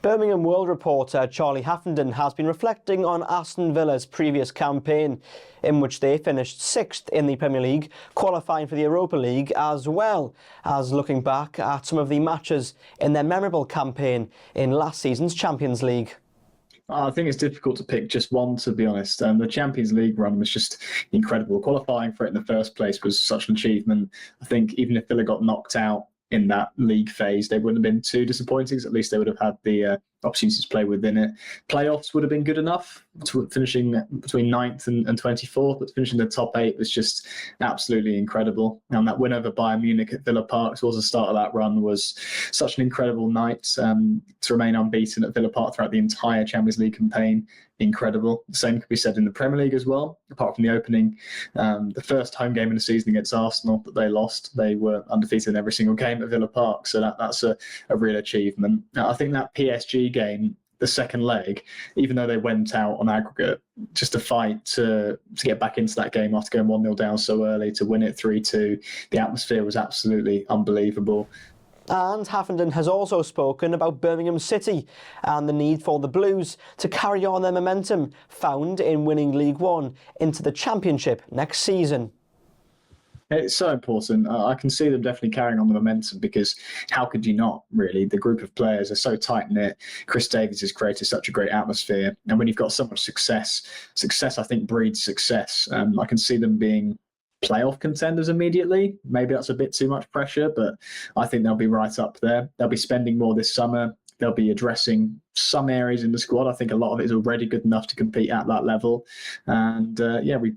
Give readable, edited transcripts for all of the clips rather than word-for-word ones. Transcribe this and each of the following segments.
Birmingham World reporter Charlie Haffenden has been reflecting on Aston Villa's previous campaign, in which they finished 6th in the Premier League, qualifying for the Europa League, as well as looking back at some of the matches in their memorable campaign in last season's Champions League. I think it's difficult to pick just one, to be honest. The Champions League run was just incredible. Qualifying for it in the first place was such an achievement. I think even if Villa got knocked out in that league phase, they wouldn't have been too disappointing. At least they would have had the opportunities to play within it. Playoffs would have been good enough, finishing between 9th and 24th, but finishing the top 8 was just absolutely incredible. And that win over Bayern Munich at Villa Park towards the start of that run was such an incredible night. To remain unbeaten at Villa Park throughout the entire Champions League campaign, incredible. The same could be said in the Premier League as well. Apart from the opening, the first home game in the season against Arsenal that they lost, they were undefeated in every single game at Villa Park. So that's a real achievement. Now, I think that PSG game, the second leg, even though they went out on aggregate, just to fight to get back into that game after going 1-0 down so early, to win it 3-2, the atmosphere was absolutely unbelievable. And Haffenden has also spoken about Birmingham City and the need for the Blues to carry on their momentum found in winning League One into the Championship next season. It's so important. I can see them definitely carrying on the momentum, because how could you not, really? The group of players are so tight-knit. Chris Davies has created such a great atmosphere. And when you've got so much success, I think, breeds success. I can see them being playoff contenders immediately. Maybe that's a bit too much pressure, but I think they'll be right up there. They'll be spending more this summer. They'll be addressing some areas in the squad. I think a lot of it is already good enough to compete at that level. And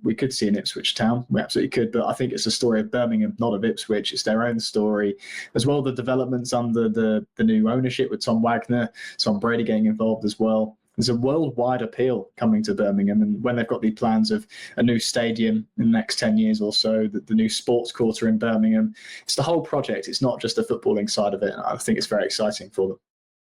we could see an Ipswich Town. We absolutely could. But I think it's a story of Birmingham, not of Ipswich. It's their own story. As well, the developments under the new ownership with Tom Wagner, Tom Brady getting involved as well. There's a worldwide appeal coming to Birmingham, and when they've got the plans of a new stadium in the next 10 years or so, the new sports quarter in Birmingham, it's the whole project. It's not just the footballing side of it. I think it's very exciting for them.